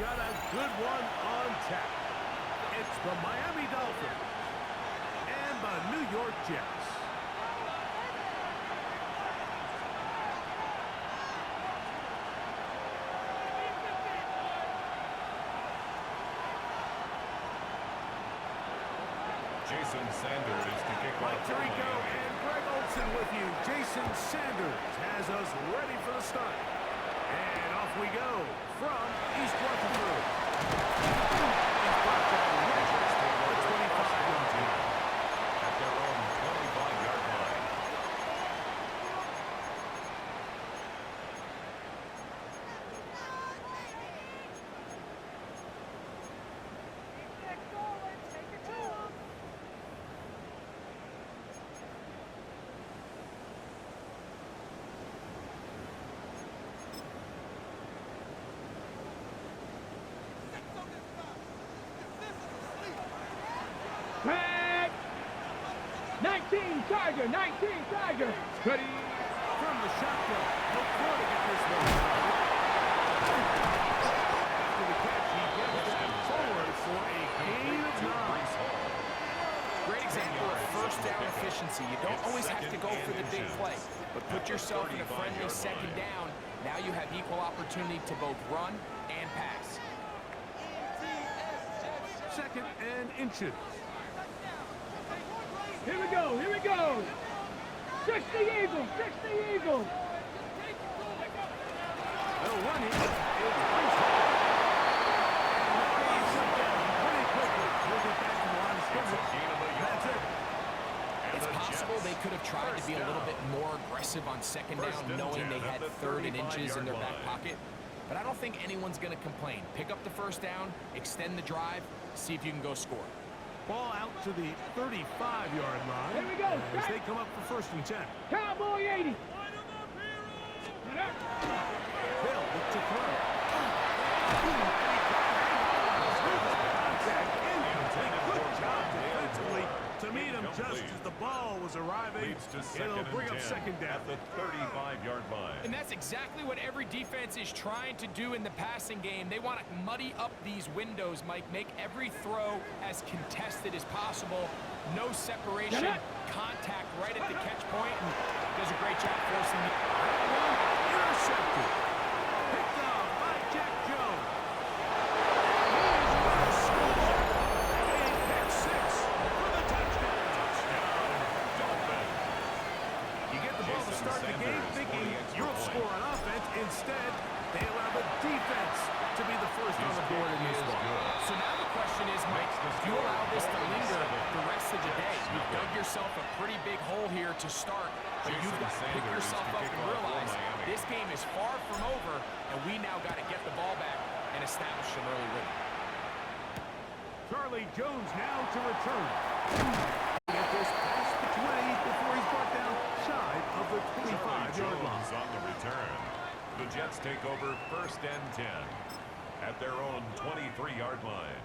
got a good one on tap. It's the Miami Dolphins and the New York Jets. Jason Sanders to kick off. Mike Tirico and Greg Olson with you. Jason Sanders has us ready for the start. And off we go from East Rutherford. He's brought down right at the 25-yard line. At their own 25-yard line. Tag! 19 Tiger, 19 Tiger. Ready? From the shotgun. Look forward to get this one. After the catch, he gets it forward for a gain of 9. Great example of first down efficiency. You don't always have to go for the big play, but put yourself in a friendly second down. Now you have equal opportunity to both run and pass. Second and inches. Here we go, here we go. 60 Eagles, 60 Eagles. The one is placed hard. And he's down pretty quickly. He'll get back to the line of scrimmage. That's it. It's possible they could have tried to be a little bit more aggressive on second down, knowing they had third and inches in their back pocket. But I don't think anyone's going to complain. Pick up the first down, extend the drive, see if you can go score. Ball out to the 35-yard line. Here we go, As they come up for first and 10. Cowboy 80. Bill look to throw. Good job defensively to meet him just as the ball was arriving. It'll bring up second down. At the 35-yard line. And that's exactly what every defense is trying to do in the passing game. They want to muddy up these windows, Mike. Make every throw as contested as possible. No separation, contact right at the catch point, and does a great job forcing it. Intercepted. Picked off by Jack Jones. A pick six for the touchdown. You get the ball to start the game thinking you'll score on offense. Instead, they allow the defense to be the first on the board in this one. So now the question is, Mike, do you allow this to linger the rest of the day? You've dug yourself a pretty big hole here to start, but you've got to pick yourself up and realize this game is far from over, and we now got to get the ball back and establish an early rhythm. Charlie Jones now to return. Get this past the 20 before he's brought down shy of the 25-yard line. On the return. The Jets take over first and 10 at their own 23-yard line.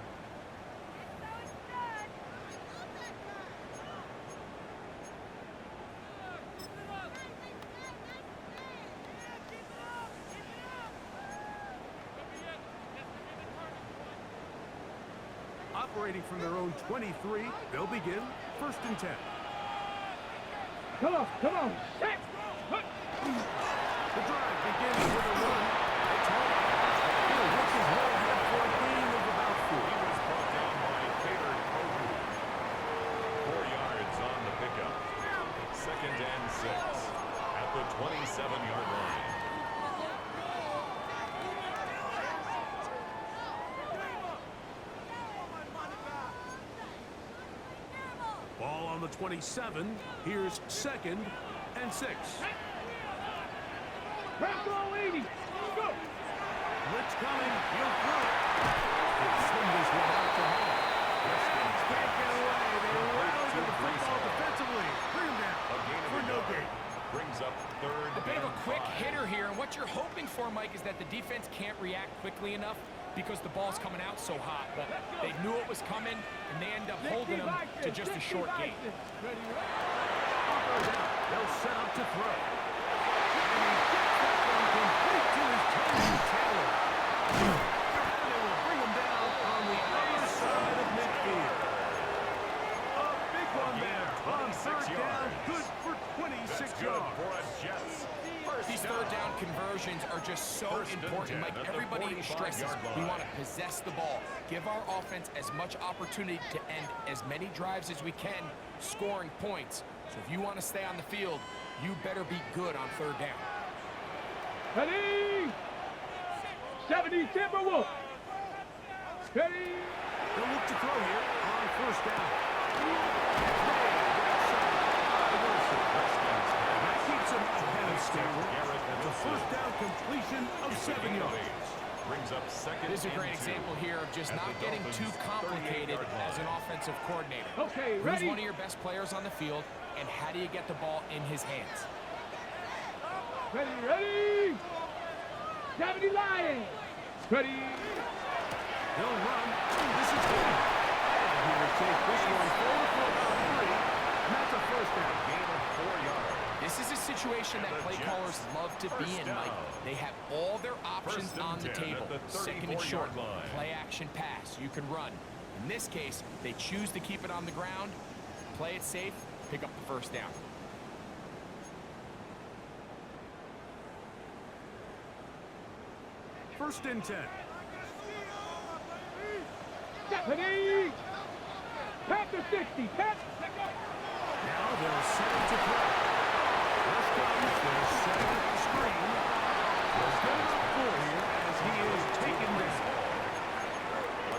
Operating from their own 23, they'll begin first and 10. Come on, come on. Set. The drive begins with a run. It's one. He'll work his way ahead for a gain of about 4. He was brought down by Taylor Kogu. 4 yards on the pickup. Second and 6 at the 27-yard line. Ball on the 27. Here's second and 6. Bravo 80. Go. Blitz coming. He'll throw it. He'll swing this one out to home. Redskins can't get away. They rally to the football defensively. Bring him down for no gain. Brings up third. A bit of a and quick 5. hitter here, and what you're hoping for, Mike, is that the defense can't react quickly enough because the ball's coming out so hot. But they knew it was coming, and they end up holding them to just a short gain. They'll set up to throw. And he gets that one complete to his Tony Taylor. And they will just so important. Like everybody stresses, we want to possess the ball, give our offense as much opportunity to end as many drives as we can, scoring points. So if you want to stay on the field, you better be good on third down. Ready? 70 Timberwolves. Ready? They'll look to throw here on first down. That keeps him ahead of schedule. That's a first down completion of 7 yards. Brings up second. This is a great example here of just not getting too complicated as an offensive coordinator. Okay, Who's ready? one of your best players on the field, and how do you get the ball in his hands? Ready, ready? 70 Lions. Ready? He'll run. This is good. And he will take this one forward for about 3. And that's a first down. Gain of 4 yards. This is a situation that play callers love to be in, Mike. They have all their options on the table. Second and short, play action pass, you can run. In this case, they choose to keep it on the ground, play it safe, pick up the first down. First and 10. Ready? Panther 60. Panther. Now they'll set it to play. First comes, they're setting up the screen. They'll get it up 4 here as he is taking this.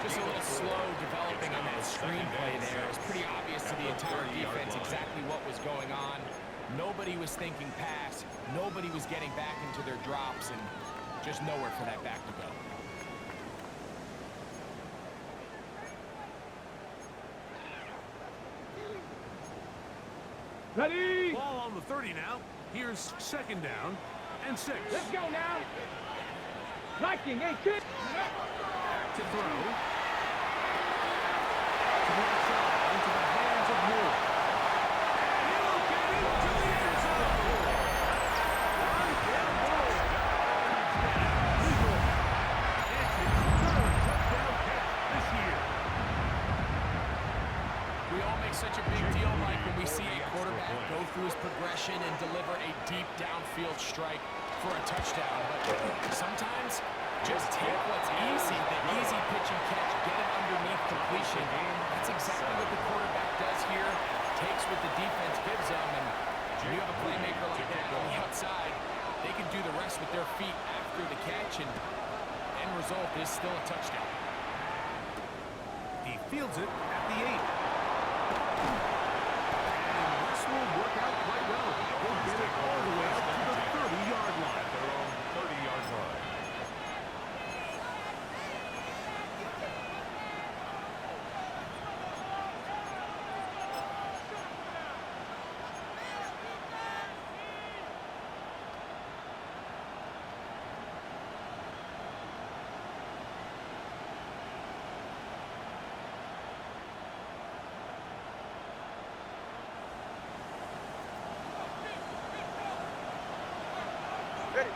Just a little slow developing on that screenplay there. It was pretty obvious to the entire defense exactly what was going on. Nobody was thinking pass. Nobody was getting back into their drops, and just nowhere for that back to go. Ready? Ball on the 30 now. Here's second down and 6. Let's go now. Liking, hey, kid. To throw. To the outside, into the hands of Moore. And he'll get into the end zone. Right down Moore. It's his 3rd touchdown catch this year. We all make such a big deal, Mike, when we see a quarterback go through his progression and deliver a deep downfield strike for a touchdown. But sometimes, just take what's easy, the easy pitch and catch, get it underneath completion. That's exactly what the quarterback does here, takes what the defense gives them, and when you have a playmaker like that on the outside, they can do the rest with their feet after the catch, and end result is still a touchdown. He fields it at the 8. And this will work out quite well. They'll get it all the way up to the 30-yard line. At their own 30-yard line. Ready?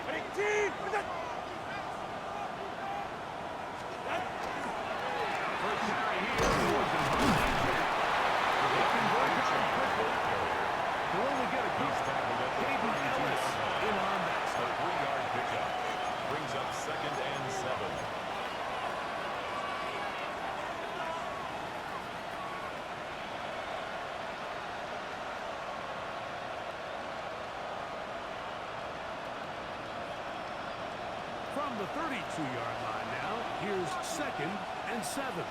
Ready, team! First carry here. They can break out quickly. They'll only get a piece back of it. Hayden Ellis in on that. A 3-yard pickup. Brings up second and 7. From the 32-yard line now, here's second and 7.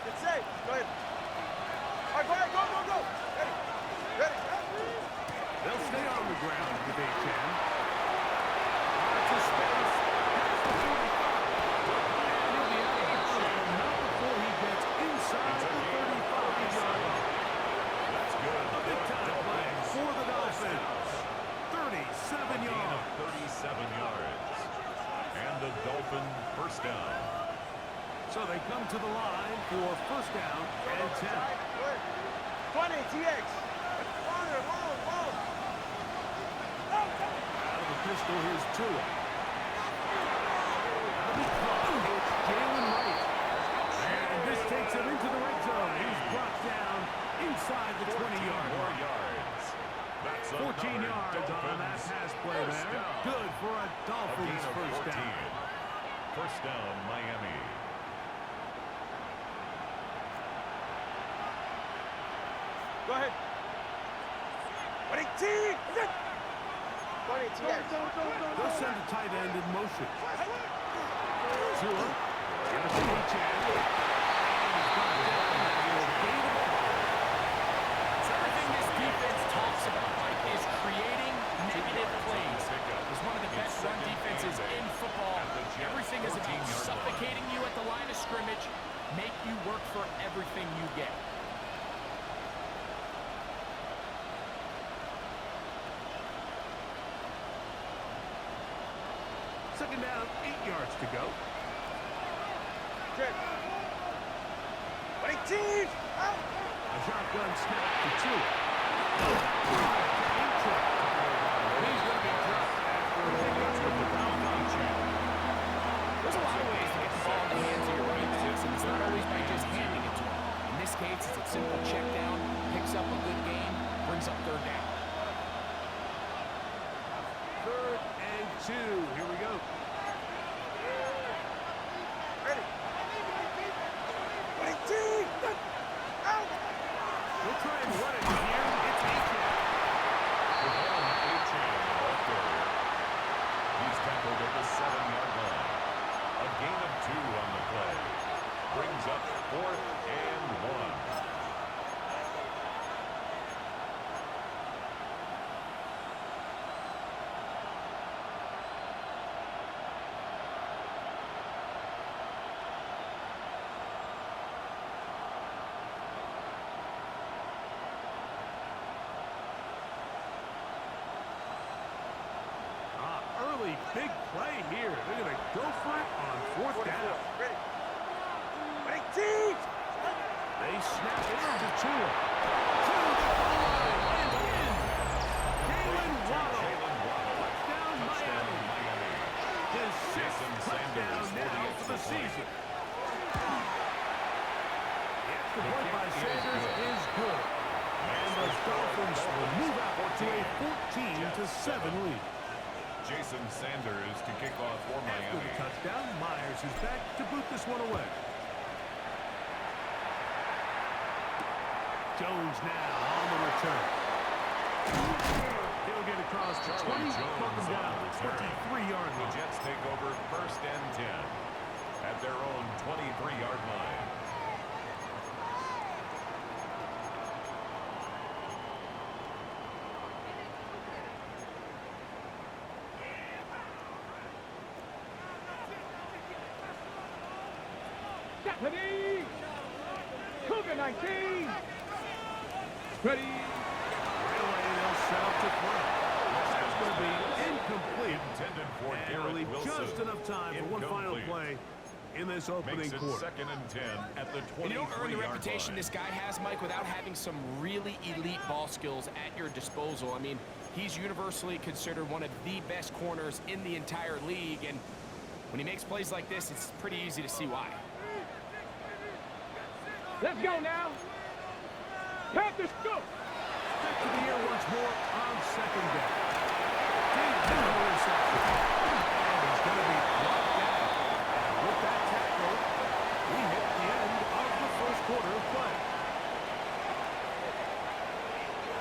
It's safe. Go ahead. All right, go ahead. Go, go, go. Ready. Ready. They'll stay on the ground if they can. Lots of space. That's the 45. And he'll be out of bounds, but not before he gets inside the 35-yard line. That's good. A big-time play for the Dolphins. 37 Gain yards. of 37 yards. And the Dolphin first down. So they come to the line for first down and 10. 20, TX. Longer, long, long. Out of the pistol, here's Tua. It's Jalen Wright. And this takes him into the red zone. He's brought down inside the 20-yard line. 4 yards. That's 14 yards on that pass play there. Good first 14. down. First down, Miami. Go ahead. 118. 118. They'll send the tight end in motion. Tua. Gonna see a chance. So everything this defense talks about, Mike, is creating negative plays. It's one of the best run defenses in football. Everything is about suffocating you at the line of scrimmage, make you work for everything you get. Second down, 8 yards to go. Check. 118. Out. A shotgun snap to Tua. He's going to be dropped after a hit with the foul line check. There's a lot of ways to get the ball in the hands of your running backs, and it's not always by just handing it to them. In this case, it's a simple check down, picks up a good gain, brings up third down. 3rd and 2. Here we go. Ready. 118. Out. We'll try and run it here. It's Achane. He's tackled at the 7-yard line. A gain of 2 on the play. Brings up 4th and 1. Early big play here. They're going to go for it on 4th down. Ready. 118. They snap it to Tua. And in. Jalen Waddle. Touchdown, Miami. His 6th touchdown now for the season. The extra point by Sanders is good. And the Dolphins will move out to a 14-7 lead. Jason Sanders to kick off for After Miami. the touchdown, Myers is back to boot this one away. Jones now on the return. He'll get across to 20, knock him down, 23-yard The line. Jets take over 1st and 10 at their own 23-yard line. Ready. Cougar 19. Ready. Right away, they'll set up to throw. That's going to be incomplete. Intended for And Garrett leave Wilson. just enough time for one final Incomplete. play in this opening Makes it quarter. 2nd and 10 at the 23-yard line. And you don't earn the reputation this guy has, Mike, without having some really elite ball skills at your disposal. I mean, he's universally considered one of the best corners in the entire league, and when he makes plays like this, it's pretty easy to see why. Let's go now. Panthers, go. Back to the air once more on 2nd down. Deep interception. And he's going to be brought down. And with that tackle, we hit the end of the 1st quarter of play.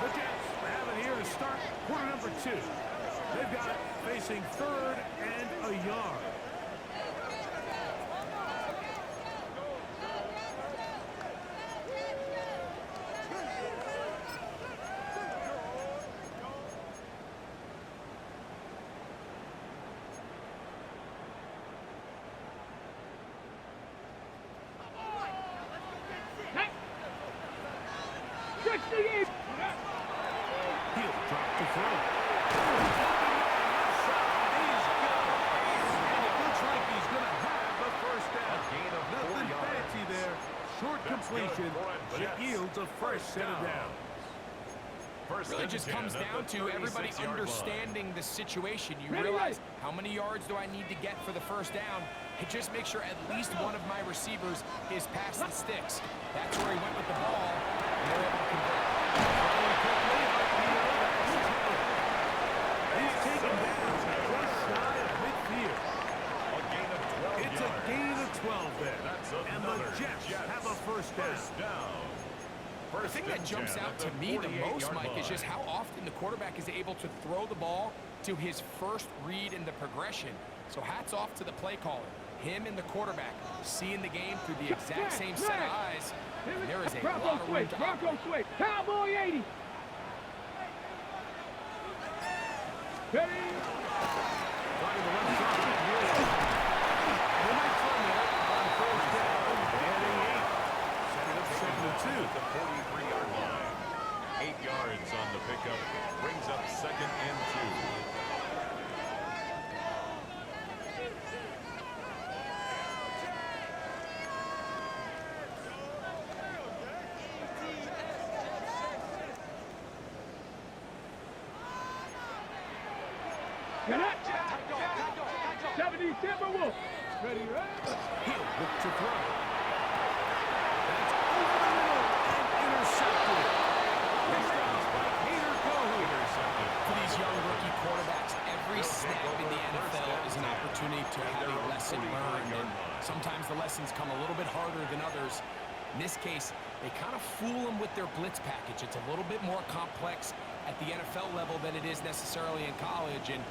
The Jets have it here to start quarter number 2. They've got it facing 3rd and a yard. He'll drop to throw. He's got it. And it looks like he's going to have a 1st down. gain of 4 Nothing yards. fancy there. Short That's completion, good for a but it Jets yields a fresh set of downs. Really just comes down to everybody understanding the situation. You realize, how many yards do I need to get for the 1st down? And just make sure at least one of my receivers is past the sticks. That's where he went with the ball, and they're able to convert. He's taken down just shy of midfield. 12 there. That's And another the Jets have a first down. The thing that jumps out to me the most, Mike, is just how often the quarterback is able to throw the ball to his first read in the progression. So hats off to the play caller. Him and the quarterback seeing the game through the exact same set of eyes. And there is a lot of room to operate. Switch. Cowboy 80. Ready? Finding the left side. The next one there on first down. Getting 8. Setting up 2nd. At the 43-yard line. 8 yards on the pickup. Brings up 2nd and 2. Get up. 70 Timberwolves. Ready, He'll look to throw. That's over the middle and intercepted. Touchdown by Peter Cohen. Intercepted. For these young rookie quarterbacks, every snap in the NFL is an opportunity to have a lesson learned. And sometimes the lessons come a little bit harder than others. In this case, they kind of fool them with their blitz package. It's a little bit more complex at the NFL level than it is necessarily in college. And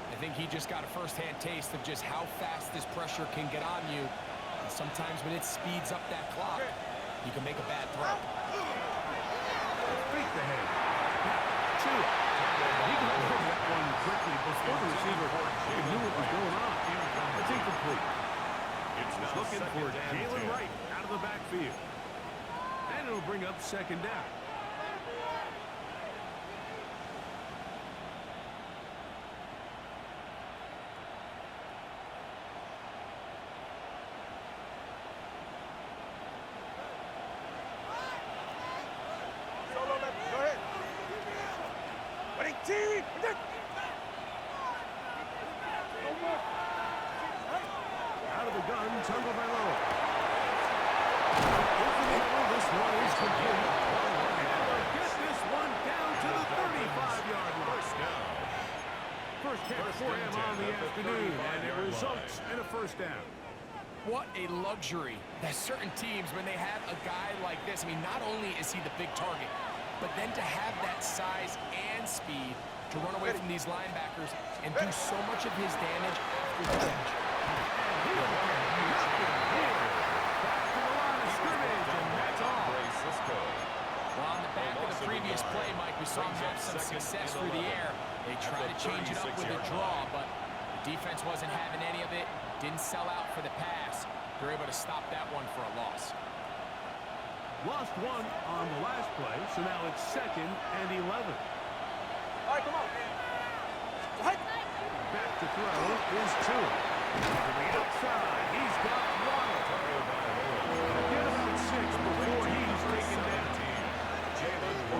I think he just got a first-hand taste of just how fast this pressure can get on you. And sometimes when it speeds up that clock, you can make a bad throw. Beat the head. Two. He got rid of that one quickly before the receiver knew what was going on. It's incomplete. It's He's now looking 2nd for and Jalen 10. Wright out of the backfield. And it'll bring up 2nd down. Solo left. Go ahead. Ready, team. Out of the gun, Tumble by Lowe. This one is complete. And they'll get this one down to the 35-yard line. First down. First catch for him on the afternoon, and it results in a first down. What a luxury that certain teams, when they have a guy like this, I mean, not only is he the big target, but then to have that size and speed to run away from these linebackers and do so much of his damage after the catch. Well, on the back of the previous play, Mike, we saw him have some success through the air. They tried to change it up with a draw, but the defense wasn't having any of it. Didn't sell out for the pass. They're able to stop that one for a loss. Lost one on the last play, so now it's 2nd and 11. All right, come on. Right. Back to throw is Tua. To the outside, he's got Waddle. Get about 6 before he's taken down.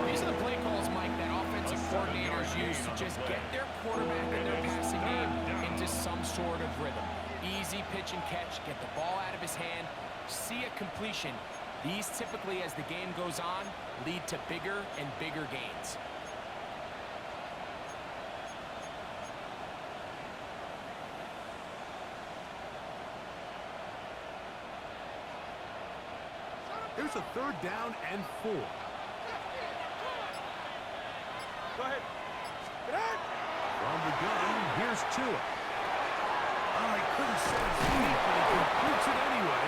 These are the play calls, Mike, that offensive coordinators use to just get their quarterback and their passing game into some sort of rhythm. Easy pitch and catch, get the ball out of his hand, see a completion. These typically, as the game goes on, lead to bigger and bigger gains. Here's a 3rd down and 4. Go ahead. Get out. From the gun, here's Tua. Oh, he couldn't set his feet, but he completes it anyway.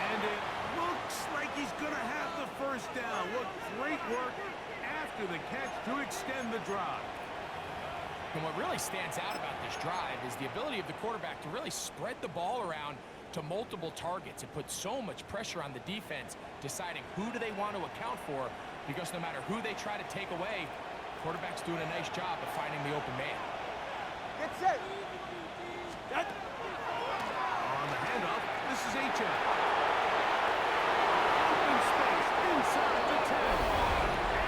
And it looks like he's going to have the first down. Look, great work after the catch to extend the drive. And what really stands out about this drive is the ability of the quarterback to really spread the ball around to multiple targets. It puts so much pressure on the defense, deciding who do they want to account for, because no matter who they try to take away, quarterback's doing a nice job of finding the open man. Get set. On the handoff, this is H.M. Open space inside the 10.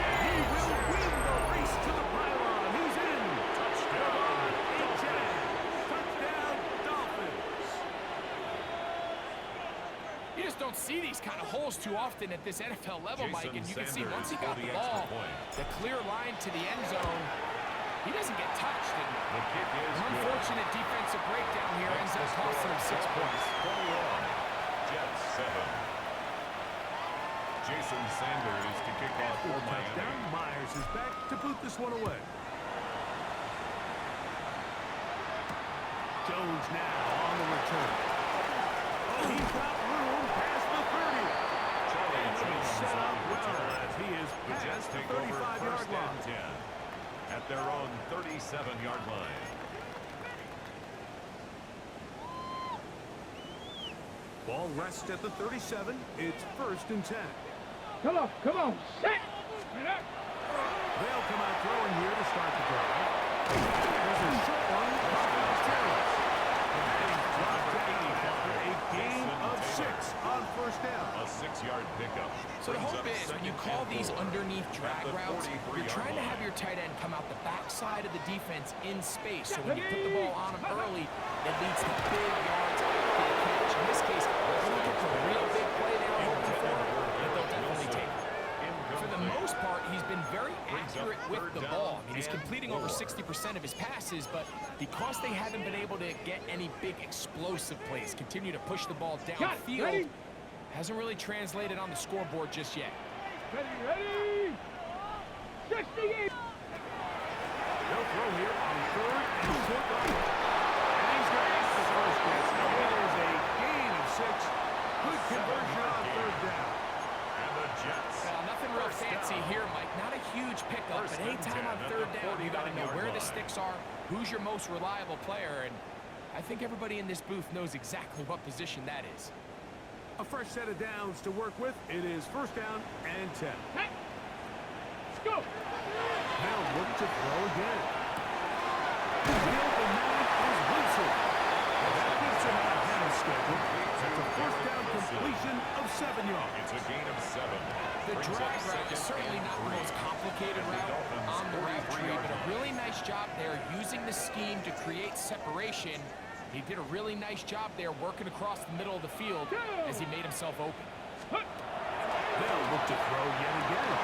And he will win the race to the pylon. He's in. Touchdown, H.M. Touchdown, Dolphins. You just don't see these kind of holes too often at this NFL level, Mike. And you can see once he got the ball, the clear line to the end zone, he doesn't get touched. And The kick is an unfortunate defensive breakdown here ends up costing him 6 points. 21. Jason Sanders to kick off for Miami. Touchdown. Myers is back to boot this one away. Jones now on the return. Oh, he's got room past the 30. Charlie Jones Set on up the well return. as he is The Jets past the take over 35-yard first line. and 10 at their own 37-yard line. Ball rests at the 37. It's first and 10. Come on, set. They'll come out throwing here to start the drive. There's a short one. After a gain of 6 on first down. A 6-yard pickup. So the Brings hope up is when you second call and these 4 underneath drag at the routes, 43-yard you're trying to have line. your tight end come out the backside of the defense in space. So when you put the ball on him early, it leads to big yards after the catch. In this case, if you get the real big play they were hoping for, then they'll definitely take it. For the most part, he's been very accurate with the ball. I mean, he's completing over 60% of his passes, but because they haven't been able to get any big explosive plays, continue to push the ball downfield, hasn't really translated on the scoreboard just yet. Ready. 68. They'll throw here on third and short right. And he's got the first down. It is a gain of 6. Good conversion on third down. And the Jets. Well, nothing real fancy here, Mike. Not a huge pickup, but anytime on third down, you got to know where the sticks are, who's your most reliable player, and I think everybody in this booth knows exactly what position that is. A fresh set of downs to work with. It is first down and 10. Hey. Let's go. They'll look to throw again. The open man is Wilson. That keeps him ahead of schedule. That's a first down completion of 7 yards. It's a gain of 7. The drag route is certainly not the most complicated route on the route tree, but a really nice job there using the scheme to create separation. He did a really nice job there working across the middle of the field as he made himself open. They'll look to throw yet again.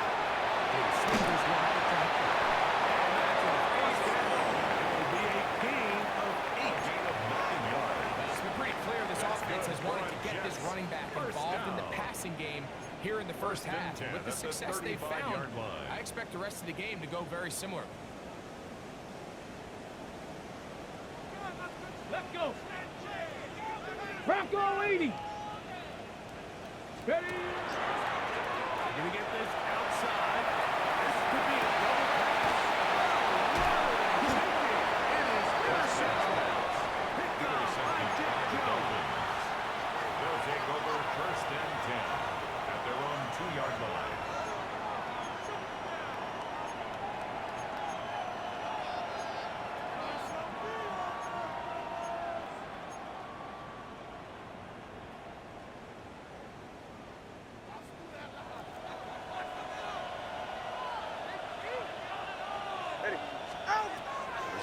His fingers will have it to help. And that's a first down. It will be a gain of 8. Gain of 9 yards. It's been pretty clear this offense has wanted to get this running back involved in the passing game here in the first half. And with the success they've found, I expect the rest of the game to go very similar. Let's go. Bronco 80. Ready. They're going to get this outside. This could be a double pass. It is intercepted. Picked off by Dick Jones. They'll take over first and 10 at their own 2-yard line.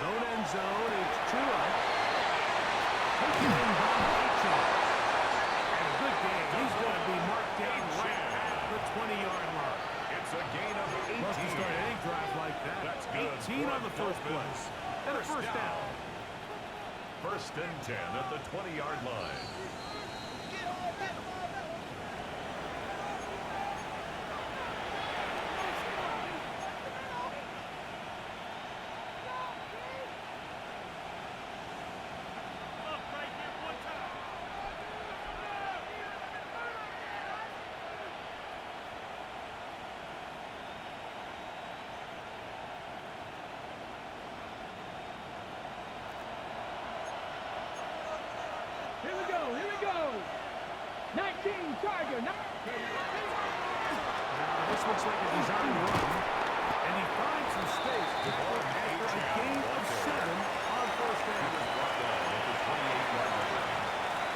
Zone end zone. It's 2 up. Taken in by H.R. And a good game. He's going to be marked down right at the 20-yard line. It's a gain of 18. Must have started any drive like that. That's good. 18 on the first play. And a first down. First and 10 at the 20-yard line. Here we go. 19 Tiger. Now, this looks like a design run. And he finds some space to put after a gain of 7 on first down.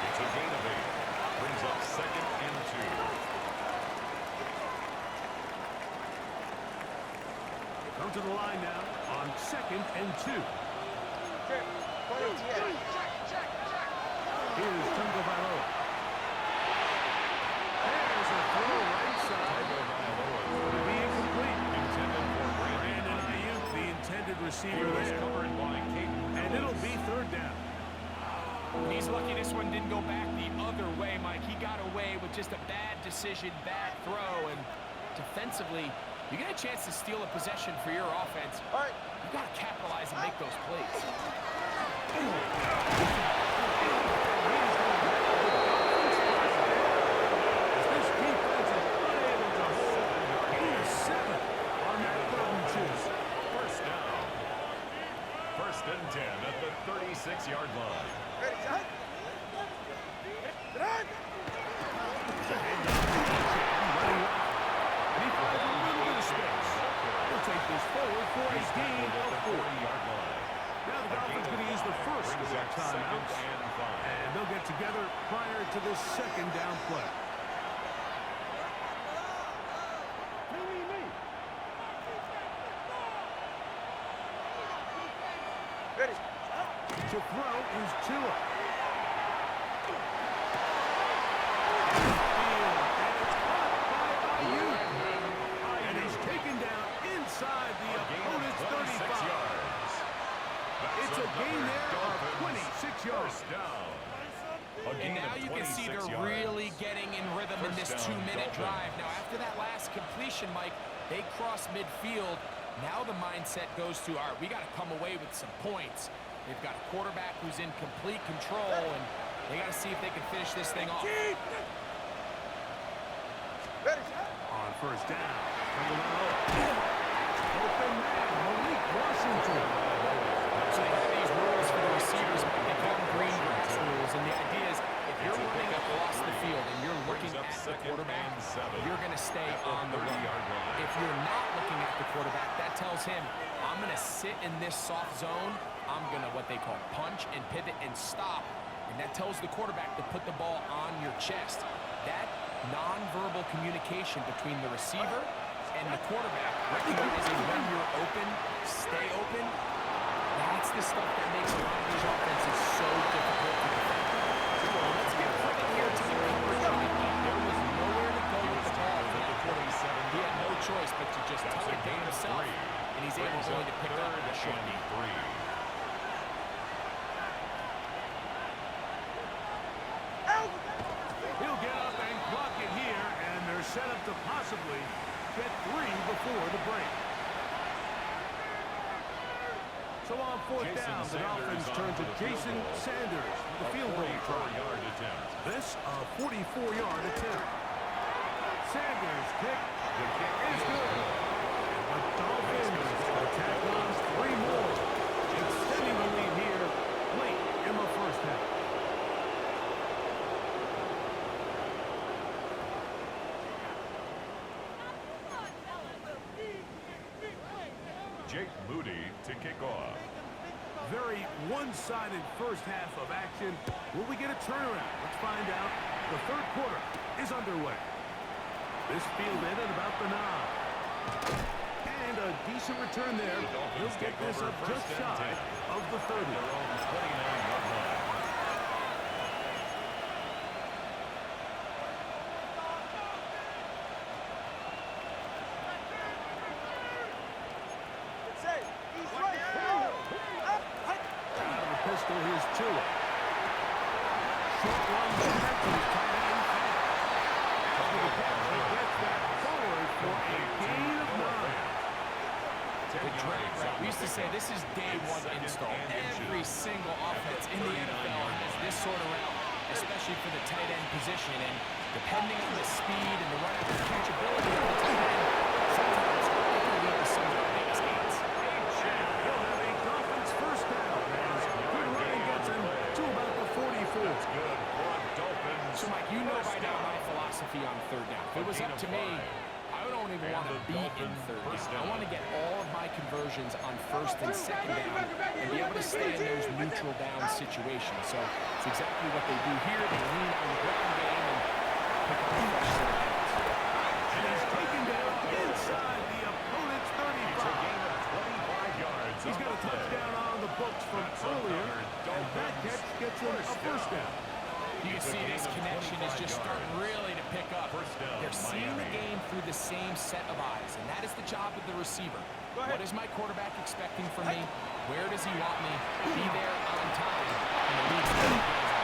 It's a gain of 8. Brings up second and 2. Come to the line now on second and 2. Here's Tungo Bailoa. There's a throw right side. Going to be incomplete. Intended for Brandon Ayuk, the intended receiver there. covered by Caden. And it'll be third down. And he's lucky this one didn't go back the other way, Mike. He got away with just a bad decision, bad throw, and defensively, you get a chance to steal a possession for your offense. All right. You got to capitalize and make those plays. This defense is unable to hold. Gain of 7 on that 3rd and 2. First down. 1st and 10 at the 36-yard line. Ready, shot. Get on. And he finds a little bit of space. He'll take this forward for a gain of 4. 40-yard line. Now the Dolphins going to use the first of their timeouts, and they'll get together prior to this 2nd down play. Ready. To throw is Tua. And he's taken down inside the opponent's 35. Yards. It's a gain there of 26 yards. First down. And now you can see they're really getting in rhythm in this 2-minute drive. Now, after that last completion, Mike, they cross midfield. Now the mindset goes to, all right, we got to come away with some points. They've got a quarterback who's in complete control, and they got to see if they can finish this thing off. Ready. On first down. Open man, Malik Washington. So they have these rules for the receivers. They call them green grass rules, and the idea is if you're running across the field and you're looking at the quarterback, you're going to stay on the run. If you're not looking at the quarterback, that tells him, I'm going to sit in this soft zone. I'm going to what they call punch and pivot and stop. And that tells the quarterback to put the ball on your chest. That nonverbal communication between the receiver and the quarterback, recognizing when you're open, stay open, that's the stuff that makes a lot of these offenses so difficult to defend. Let's get credit here to the coverage. There was nowhere to go with the ball for that 47. He had no choice but to just tuck it down himself, and he's able to pick up a short knee. He'll get up and block it here, and they're set up to possibly get 3 before the break. So on 4th down, the Dolphins turn to Jason Sanders with the field goal try. This a 44-yard attempt. Sanders' kick is good. The Dolphins attack on 3 more, extending the lead here late in the first half. Jake Moody to kick off. Very one-sided first half of action. Will we get a turnaround? Let's find out. The 3rd quarter is underway. This fielded at about the 9. And a decent return there. He'll get this up just shy of the 30. Here's Tua. Short one back to his tight end. After the catch, he gets that forward for a gain of 9. The drag route. We used to say this is day 1 install. Every single offense in the NFL has this sort of route, especially for the tight end position. And depending on the speed and the run after catchability of the tight end, sometimes it can lead to some of the biggest gains. He'll have a Dolphins first down. Good running gets him to about the 44. That's good for Dolphins. So, Mike, you know by now my philosophy on 3rd down. If it was up to me, I don't even want to be in 3rd down. I want to get all of my conversions on 1st and 2nd down and be able to stay in those neutral down situations. So it's exactly what they do here. They lean on the ground game and pick up a fresh set of downs. And he's taken down inside the opponent's 35. It's a gain of 25 yards. He's got a touchdown on the books from earlier, and that catch gets him a first down. You can see this connection is just starting really to pick up. They're seeing the game through the same set of eyes, and that is the job of the receiver. What is my quarterback expecting from me? Where does he want me? Be there on time. And the league's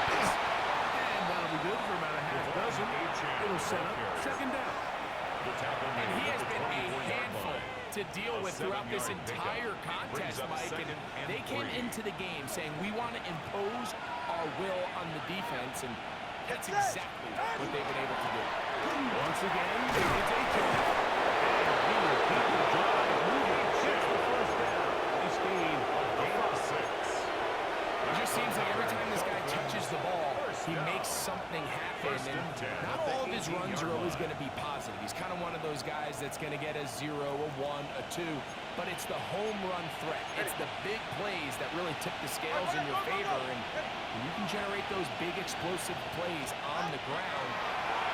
throughout this entire contest, Mike, and they came into the game saying, we want to impose our will on the defense, and that's exactly what they've been able to do. Once again, it's a chance. And he will keep the drive moving. Gets the first down. This game, a 6. It just seems like every time this guy touches the ball, he makes something happen, and not all of his runs are always going to be positive. He's kind of one of those guys that's going to get a 0, a 1, a 2, but it's the home run threat. It's the big plays that really tip the scales in your favor, and when you can generate those big explosive plays on the ground,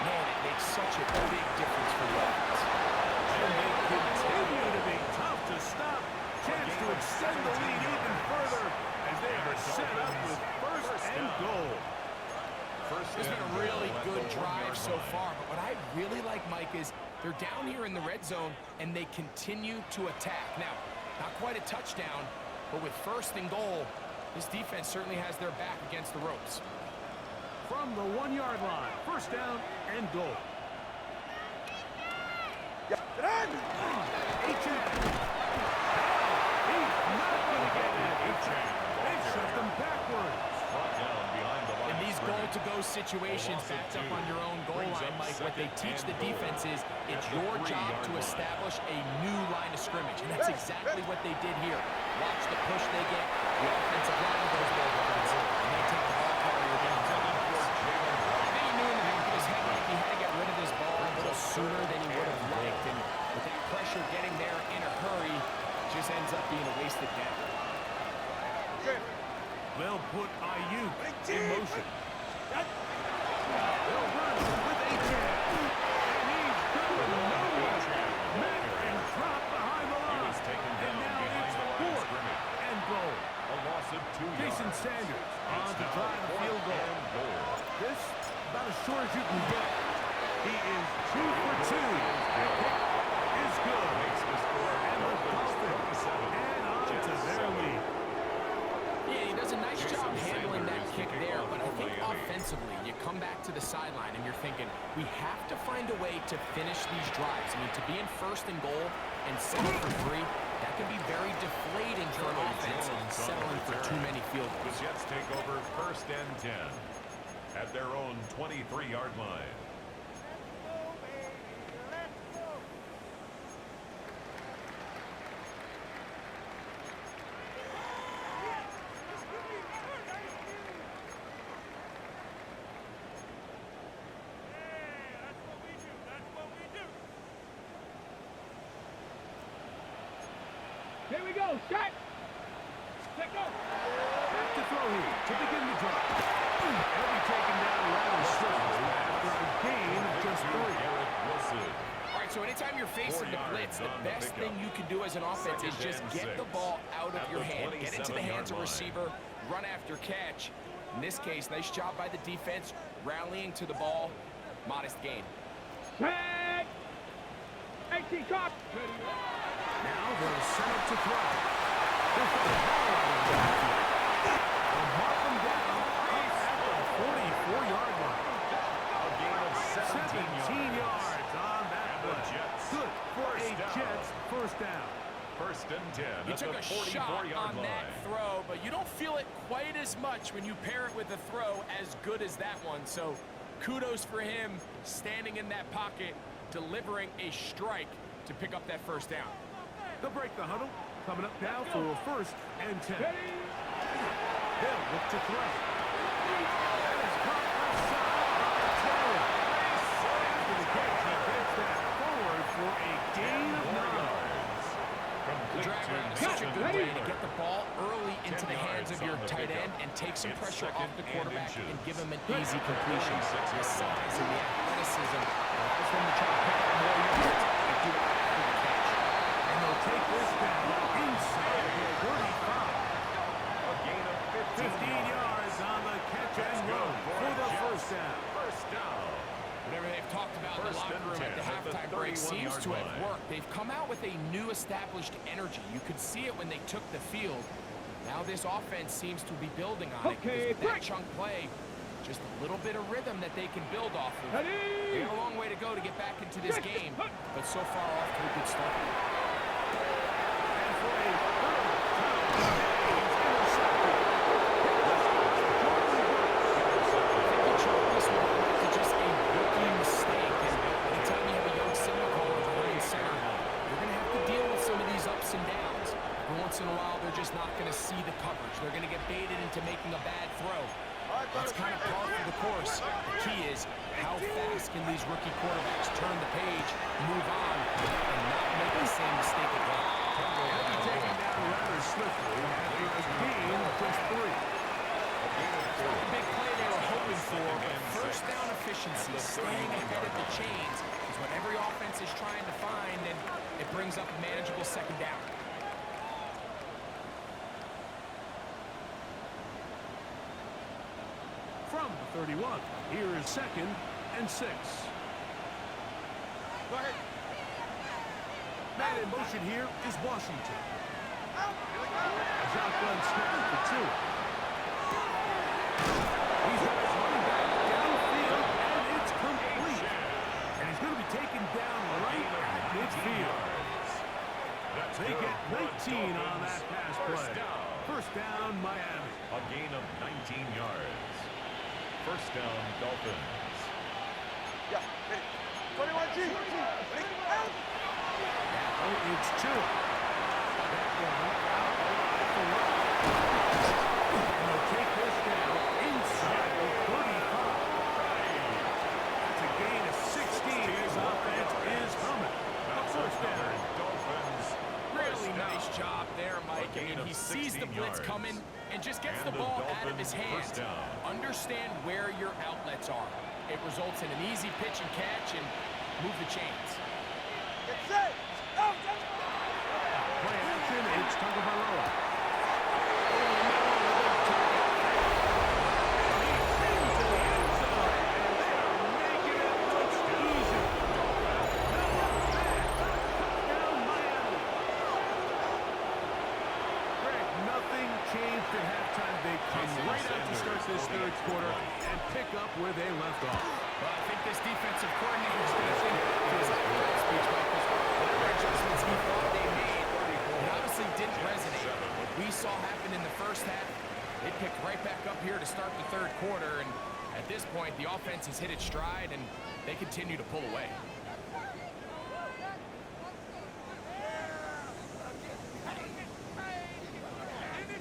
man, it makes such a big difference for the offense. And they continue to be tough to stop. Chance to extend the lead even further as they are set up with first and goal. It's been a really good drive so far, but what I really like, Mike, is they're down here in the red zone, and they continue to attack. Now, not quite a touchdown, but with first and goal, this defense certainly has their back against the ropes. From the 1-yard line, first down and goal. Get in! H.N. He's not going to get it. They shoved him backwards. Brought down behind the line. In these goal-to-go situations, backed up on your own goal line, Mike, what they teach the defense is it's your job to establish a new line of scrimmage, and that's exactly what they did here. Watch the push they get. The offensive line goes their runs, and they take the ball carrier down. I think he knew in the back of his head, Mike, he had to get rid of this ball a little sooner than he would have liked, and with that pressure getting there in a hurry, just ends up being a wasted down. They'll put Ayuk in motion. They'll run with H.N. And he's going nowhere. Met and dropped behind the line. And now it's 4th and goal. A loss of 2 yards. Jason Sanders on to try the field goal. This about as short as you can get. He is 2 for 2. The kick is good. And the Dolphins add on to their lead. Yeah, he does a nice job handling that kick there, but I think offensively, you come back to the sideline and you're thinking, we have to find a way to finish these drives. I mean, to be in first and goal and settle for 3, that can be very deflating for an offense settling for too many field goals. The Jets take over first and 10 at their own 23-yard line. Here we go. Set. Set go. Back to throw here to begin the drive. He'll be taken down rather swiftly after a gain of just 3. All right, so anytime you're facing the blitz, the best thing you can do as an offense is just get the ball out of your hand, get into the hands of receiver, run after catch. In this case, nice job by the defense, rallying to the ball, modest gain. Set. 18 top. Now they'll set up to throw. They'll put the ball out of the backfield. They'll mark them down at the 44-yard line. A gain of 17 yards on that play. Good for a Jets first down. First and 10 He at took the a shot 44-yard on that line. throw, but you don't feel it quite as much when you pair it with a throw as good as that one. So kudos for him standing in that pocket, delivering a strike to pick up that first down. They'll break the huddle. Coming up now for a first and 10. They'll look to throw. That is caught outside by Taylor. After the catch, he gets that forward for a gain of 9. The drag route is such a good way to get the ball early into the hands of your tight end and take some pressure off the quarterback and give him an easy completion. The size and the athleticism allows them to try to pick up more yards and do it after the catch. And they'll take this down inside the 35. A gain of 15 yards on the catch and run for the first down. First down. Whatever they've talked about in the First locker and room at 10 the at the halftime break seems 31-yard to have line. worked. They've come out with a new established energy. You could see it when they took the field. Now this offense seems to be building on it. Okay, Because with that break. chunk play, just a little bit of rhythm that they can build off of. Ready. They have a long way to go to get back into this game, but so far off to a good start. That's kind of par for the course. The key is how fast can these rookie quarterbacks turn the page, move on, and not make the same mistake again. He'll be taken down rather swiftly after a gain of just 3. The big play they were hoping for, but first down efficiency, staying ahead of the chains, is what every offense is trying to find, and it brings up a manageable second down. From the 31, here is 2nd and 6. Go ahead. Man in motion here is Washington. A shotgun snap for 2. He's got his running back downfield, and it's complete. And he's going to be taken down right at midfield. They get 19 on that pass play. First down, Miami. A gain of 19 yards. First down, Dolphins. Yeah, ready. 21G. Ready. Out. Oh, it's 2. That one out for right. And they'll take this down inside the 35. That's a gain of 16. His offense is humming. First down. Dolphins. Really nice job there, Mike. I mean, he sees the blitz coming and just gets the ball out of his hands. Understand where your outlets are. It results in an easy pitch and catch and move the chains. Get set. Out. Play action. It's Tagovailoa. Changed at halftime. They come right out to start this third quarter and pick up where they left off. Well, I think this defensive coordinator station feels like a great speech, Michael. Whatever adjustments he thought they made, it obviously didn't resonate. What we saw happen in the first half, they picked right back up here to start the third quarter, and at this point, the offense has hit its stride, and they continue to pull away.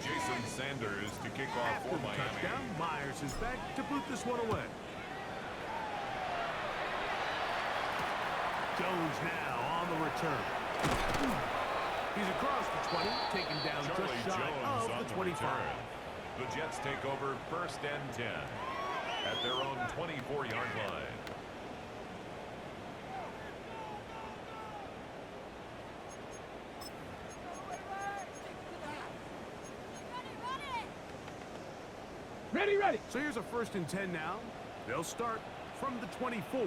Jason Sanders to kick off for Miami. Touchdown. Myers is back to boot this one away. Jones now on the return. He's across the 20, taken down Charlie just shy Jones of on the 25. return. The Jets take over 1st and 10 at their own 24-yard line. Ready. So here's a 1st and 10 now. They'll start from the 24.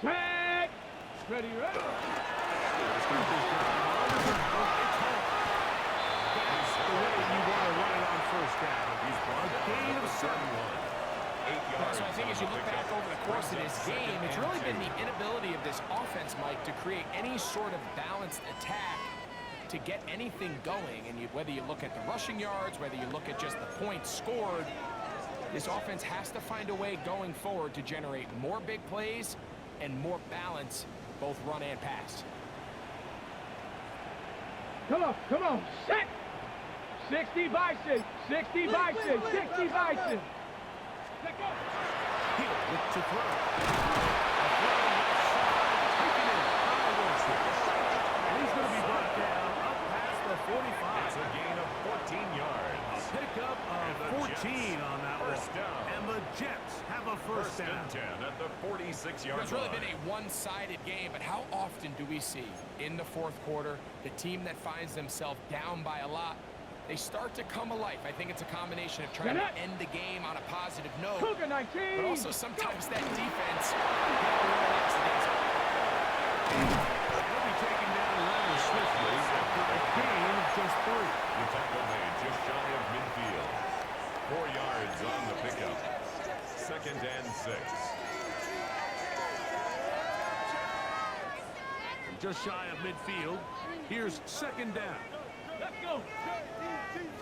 Set. Ready. Start this drive on the ground. It's home. That's the way you want to run it on 1st down. He's a gain of 7. 8 yards. So I think as you look back over the course of this game, it's really been the inability of this offense, Mike, to create any sort of balanced attack to get anything going. And whether you look at the rushing yards, whether you look at just the points scored, this offense has to find a way going forward to generate more big plays and more balance, both run and pass. Come on. Set. 60 Bison. 60 Bison. 60 Bison. Let go. He'll look to throw. A throw left side, taken in by Wilson. And he's going to be brought down up past the 45. It's a gain of 14 yards. A pickup of 14 on that one. Down. And the Jets have a first down. And 10 at the 46-yard line. It's really been a one-sided game, but how often do we see in the fourth quarter the team that finds themselves down by a lot, they start to come alive? I think it's a combination of trying to end the game on a positive note, Cougar 19. but also sometimes that defense get a little lackadaisical. They'll be taken down rather swiftly after a gain of just 3. The tackle made just shy of midfield. 4 yards on the pickup. 2nd and 6. Just shy of midfield. Here's 2nd down. Let's go.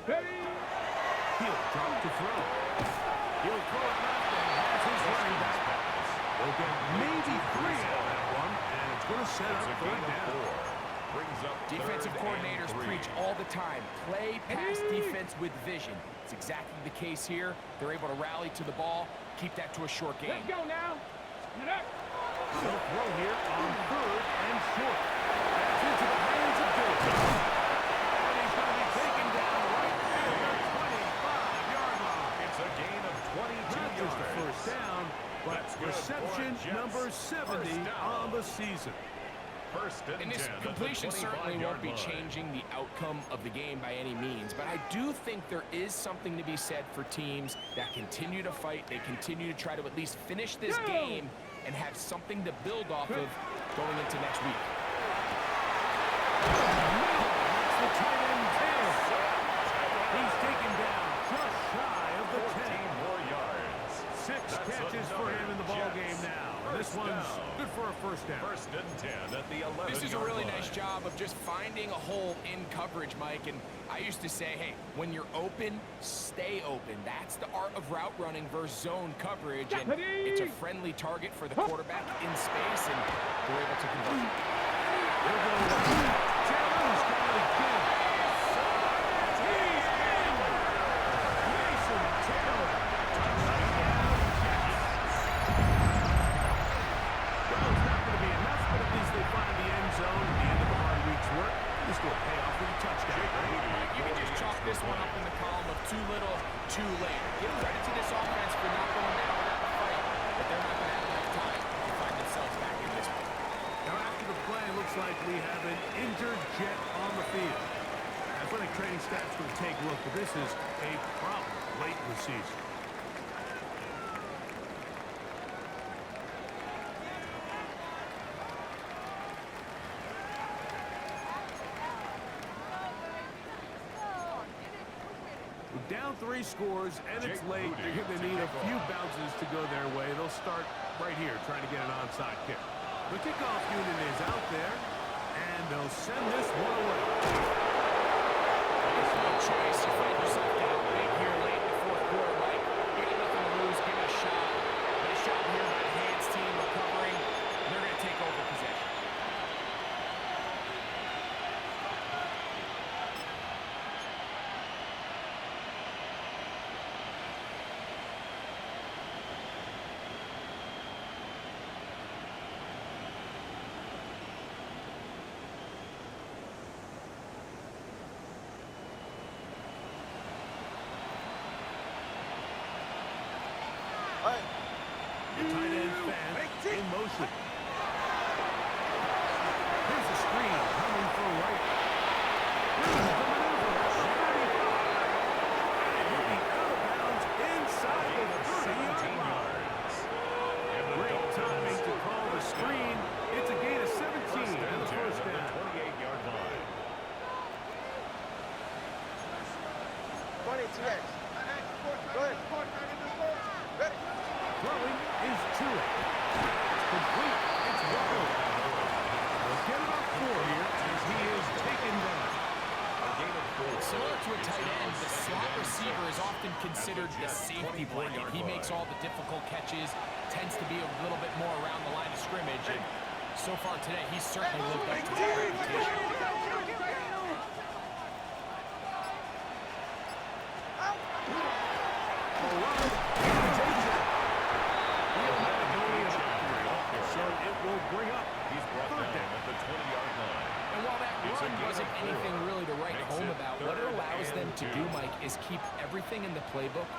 Ready. He'll drop to throw. He'll throw it left and has his running back. They'll get maybe 3 on that one, and it's going to set up 3rd down. brings up Defensive 3rd and coordinators 3. preach all the time, play pass defense with vision. It's exactly the case here. They're able to rally to the ball, keep that to a short game. Let's go now. Get up. So throw here on 3rd and short. That's into the hands of Jones. And he's going to be taken down right at the 25-yard line. It's a gain of 22 Not yards. just a first down, but That's good reception for Jets. number 70 First down. on the season. First and And this 10 at the completion certainly 25-yard won't be line. changing the outcome of the game by any means, but I do think there is something to be said for teams that continue to fight, they continue to try to at least finish this game and have something to build off of going into next week. That's the tight end 10. He's taken down just shy of the 10. 14 more yards. 6 catches for him in the ball game now. This First one's down. good for a first down. First and 10 at the 11-yard line. This is a really nice job of just finding a hole in coverage, Mike. And I used to say, hey, when you're open, stay open. That's the art of route running versus zone coverage. And it's a friendly target for the quarterback in space, and they're able to convert. They're going to Taylor's got it again. He's in. Mason Taylor. Well, it's not going to be enough, but at least they find the end zone at the end of a hard week's work. This will pay off with a touchdown. You can just chalk this one up in the column of too little, too late. Give credit to this offense for not going down without a fight, but they're not going to have enough time to find themselves back in this one. Now after the play, it looks like we have an injured Jet on the field. Athletic training staff's going to take a look, but this is a problem late in the season. Down 3 scores, and it's Jake late. Moody They're going to to need a kick few off. bounces to go their way. They'll start right here, trying to get an onside kick. The kickoff unit is out there, and they'll send this one away. There's no choice. You find yourself down big here late in the fourth quarter, Mike. You got nothing to lose. Give it a shot. Nice shot here by the hands team recovering. They're going to take over possession. Hey, The tight end fans in motion. Here's the screen coming for right. Here's the maneuver at the 35. And he'll be out of bounds inside the 30-yard line. Great timing to call the screen. It's a gain of 17 and the first down. 28-yard line. 20 TX. Go ahead. Ready. Throwing is to it. It's complete. It's Waddle. They'll get about 4 here as he is taken down. A gain of 4. Similar to a tight end, the slot receiver is often considered the safety blanket. He makes all the difficult catches, tends to be a little bit more around the line of scrimmage, and so far today, he's certainly lived up to that reputation. So it will bring up. He's brought third down down. at the 20-yard line. And while that It's a run gain wasn't of 4. anything really to write Makes home it about, what it 3rd allows them and to 2. do, Mike, is keep everything in the playbook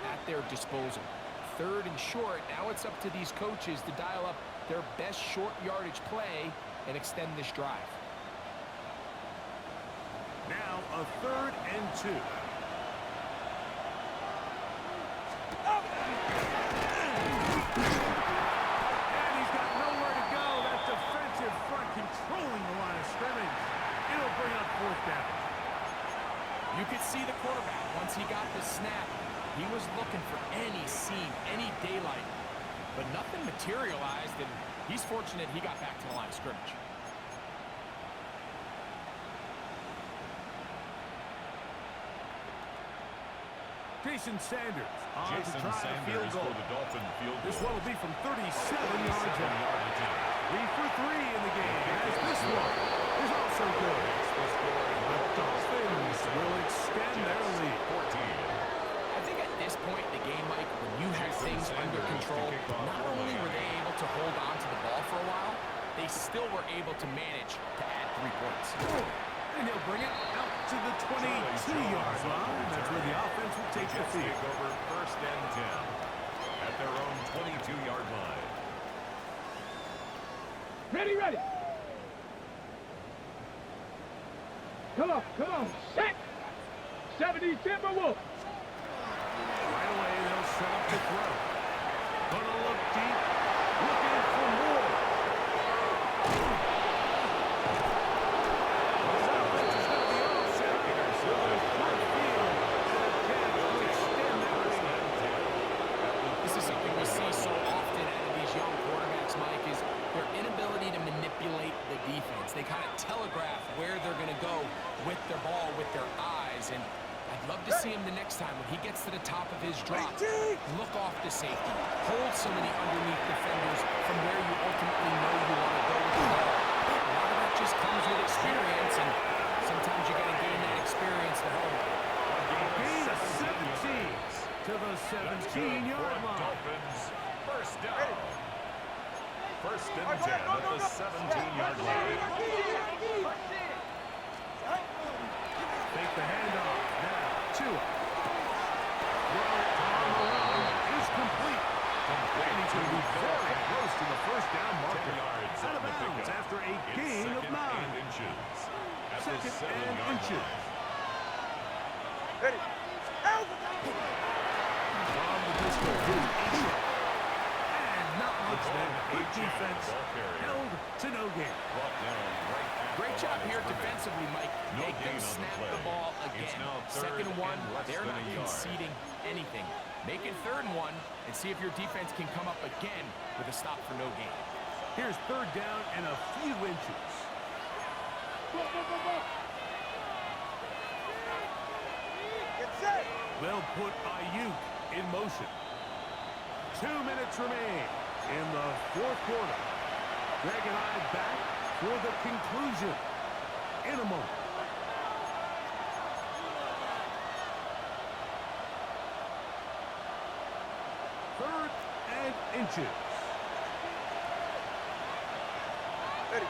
at their disposal. 3rd and short, now it's up to these coaches to dial up their best short yardage play and extend this drive. Now a 3rd and 2. And he's got nowhere to go. That defensive front controlling the line of scrimmage. It'll bring up 4th down. You could see the quarterback, once he got the snap, he was looking for any seam, any daylight. But nothing materialized, and he's fortunate he got back to the line of scrimmage. Jason Sanders on to Jason try a field Sanders goal. for the Dolphin field goal. This one will be from 37 yards out. 37 yards out. 3 for 3 in the game. As this one is also so good. The Dolphins will extend their lead. 14. I think at this point in the game, Mike, when you have things under control, not only were they able to hold on to the ball for a while, they still were able to manage to add 3 points. And he'll bring it out to the 22-yard line. That's where the offense will take the field. Take over first and 10 at their own 22-yard line. Ready, ready. Come on, set. 70 Timberwolves. Right away, they'll set up the throw. Gonna look deep, looking for more. This offense is gonna be all set. So front field, and a chance to extend that lead. This is something we see so often out of these young quarterbacks, Mike, is their inability to manipulate the defense. They kind of telegraph where they're going to go with their ball, with their eyes, and I'd love to see him the next time when he gets to the top of his drop. Look off the safety. Hold some of the underneath defenders from where you ultimately know you want to go with the ball. A lot of that just comes with experience, and sometimes you got to gain that experience the hard way. Gain of 17 to the 17-yard line. Dolphins, first down. First and 10 at the 17-yard line. Take the handoff. Now, Tua. Throw on the line is complete. And he's going to be very close to the first down marker. 10 yards Out of on the bounds pickup. after a It's gain of 9. 2nd and inches at the Second 7-yard and inches. line. Ready. Out. From the pistol, and not much there. Good defense held to no gain. Brought down right at Great the job line of here scrimmage. defensively, Mike. No Make gain them on the snap play. the ball It's again. now third Second and 1, and less they're than not a yard. conceding anything. Make it 3rd and 1 and see if your defense can come up again with a stop for no gain. Here's 3rd down and a few inches. Get set. They'll put Ayuk in motion. 2 minutes remain in the 4th quarter. Greg and I back for the conclusion in a moment. Third and inches. Ready.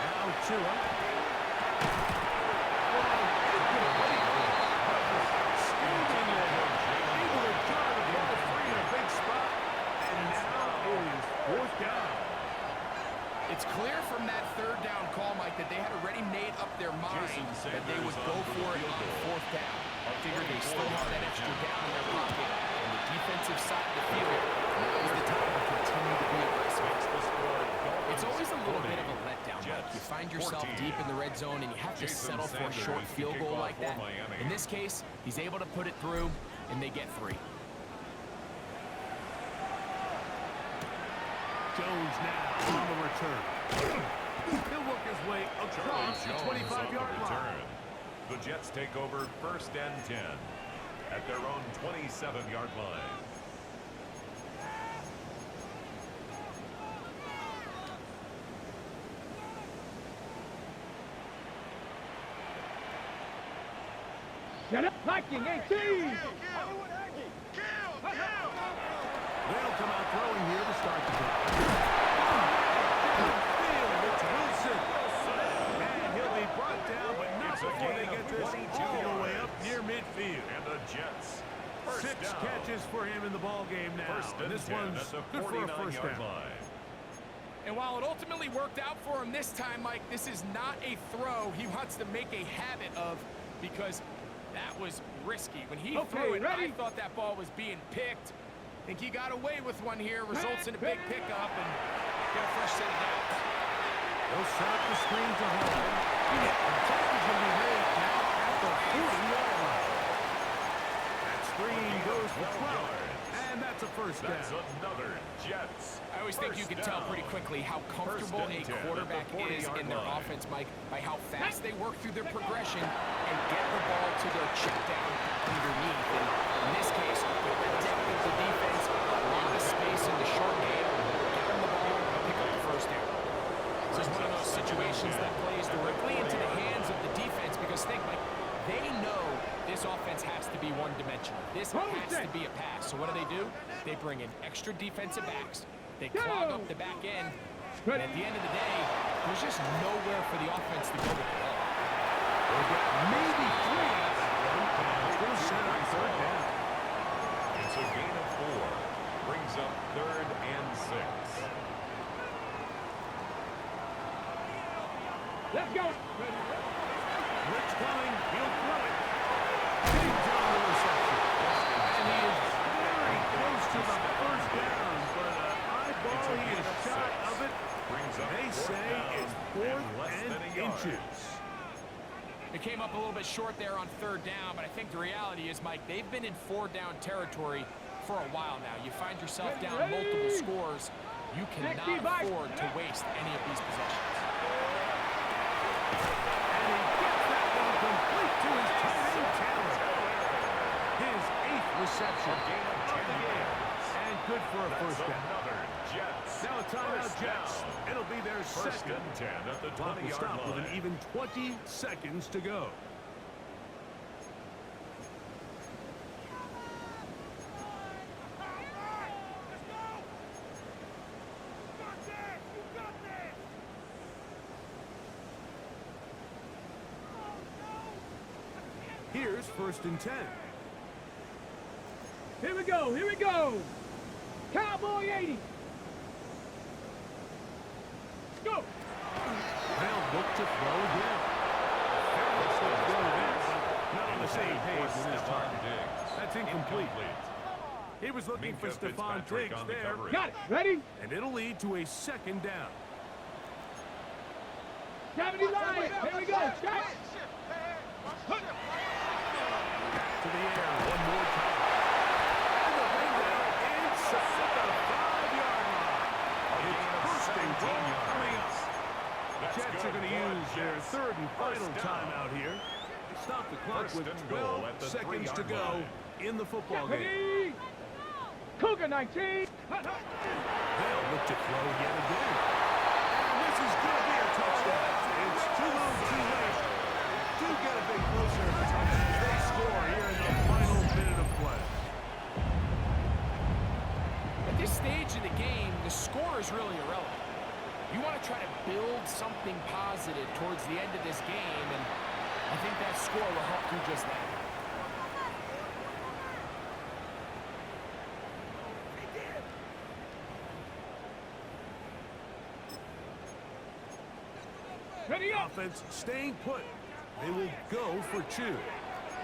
Now Tua. Able to turn the ball free in a big spot. And now it is 4th down. It's clear from that 3rd down call, Mike, that they had already made up their mind that they would go for it on 4th down. I figured they still have that extra down in their pocket. On the defensive side of the field, now is the time to continue to be aggressive. It's always a little bit of a letdown, Mike. You find yourself deep in the red zone and you have to settle for a short field goal like that. In this case, he's able to put it through, and they get 3. Jones now on the return. He'll work his way across the 25-yard line. The Jets take over first and 10 at their own 27-yard line. Set up, Viking 18. They'll come out throwing here to start the game. It's Wilson. And he'll be brought down, but not before they get this all the way up near midfield. And the Jets. Six catches for him in the ball game now. First and And this 10 one's at the good for a first 49-yard down. line. And while it ultimately worked out for him this time, Mike, this is not a throw he wants to make a habit of, because that was risky. When he threw it, I thought that ball was being picked. I think he got away with one here, results in a big pickup, and get a fresh set of downs. They'll set up the screen to Hall. The tackle's going to be made now at the 40-yard line. That screen goes for 12. And that's a first down. That's another Jets. I always think you can tell pretty quickly how comfortable a quarterback is in their offense, Mike, by how fast they work through their progression and get the ball to their check down underneath. And in this case, with the depth of the defense, a lot of space in the short game, get them the ball, pick up the first down. This is one of those situations that This has to be a pass. So what do? They bring in extra defensive backs. They clog up the back end. And at the end of the day, there's just nowhere for the offense to go with the ball. Maybe 3 out of that one. It's going to set on third down. It's a gain of 4. Brings up 3rd and 6. Let's go. Blitz coming. He'll throw it. He's on the reception. And he is very close to the first down. But eyeball, he is shy of it. They say it's 4th and inches. It came up a little bit short there on 3rd down, but I think the reality is, Mike, they've been in 4-down territory for a while now. You find yourself down multiple scores. You cannot afford to waste any of these possessions. And he gets that one complete to his tight end talent. His 8th reception. Gain of 10 And good for a first down. Another Jets. Now a timeout, Jets. It'll be their First second. and 10 at the Clock will 20-yard stop with line. an even 20 seconds to go. Here's 1st and 10. Here we go. Here we go. Cowboy 80. Go. They'll look to throw again. Not on the same page with this time. That's incomplete. He was looking for Stephon Diggs there. Got it. Ready? And it'll lead to a 2nd down. 70 line. Here we go. Check. To the air one more time. And the bring down inside the 5-yard line. It's first and 10 coming up. The Jets are going to use their 3rd and final timeout here. Stop the clock with 12 seconds to go in the football game. Ready? Cougar 19. They'll look to throw yet again. And this is going to be a touchdown. It's too little too late. Do get a bit closer as they score here in the final minute of play. At this stage of the game, the score is really irrelevant. You want to try to build something positive towards the end of this game, and I think that score will help do just that. Ready up. Offense staying put. They will go for 2.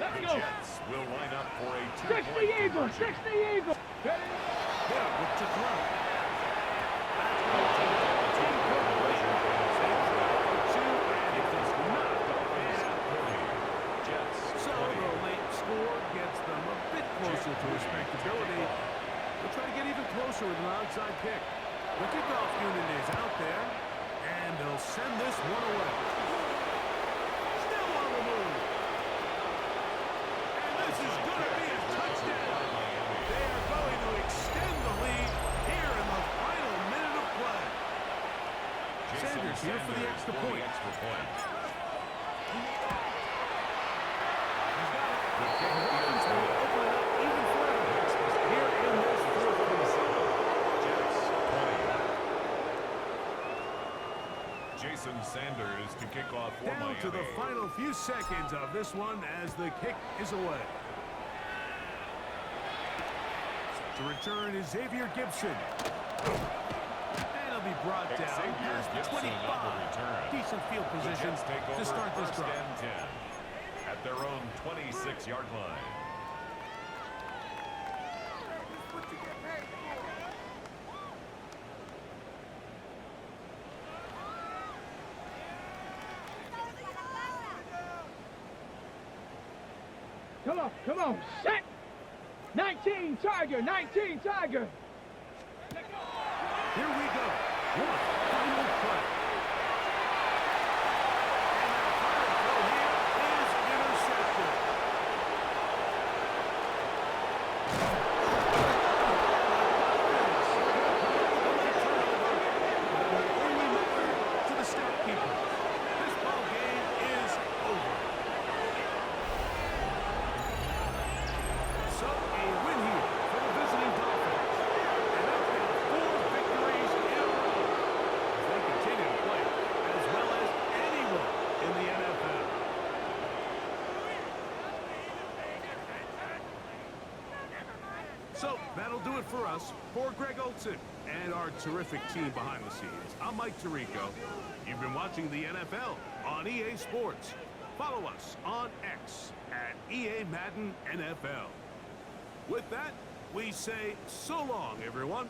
Let's The go. Jets will line up for a 60 2-point Eagles. conversion. 60 Eagles. Ready? They'll look to throw. So the late score gets them a bit closer to respectability. They'll try to get even closer with an onside kick. The kickoff unit is out there, and they'll send this one away. Still on the move. And this is going to be a touchdown. They are going to extend the lead here in the final minute of play. Sanders here for the extra point. Jason Sanders to kick off for Down Miami. to the final few seconds of this one as the kick is away. To return is Xavier Gibson. And he'll be brought down Xavier past the Gibson on the 25. return. Decent field The position Jets take over to start this first drive. and 10 at their own 26-yard line. Come on. Set. 19 Tiger. 19 Tiger. Here we go. One final play. And that final throw here is intercepted. To the stat keeper. This ball game is over. So So that'll do it for us. For Greg Olson and our terrific team behind the scenes, I'm Mike Tirico. You've been watching the NFL on EA Sports. Follow us on X at EA Madden NFL. With that, we say so long, everyone.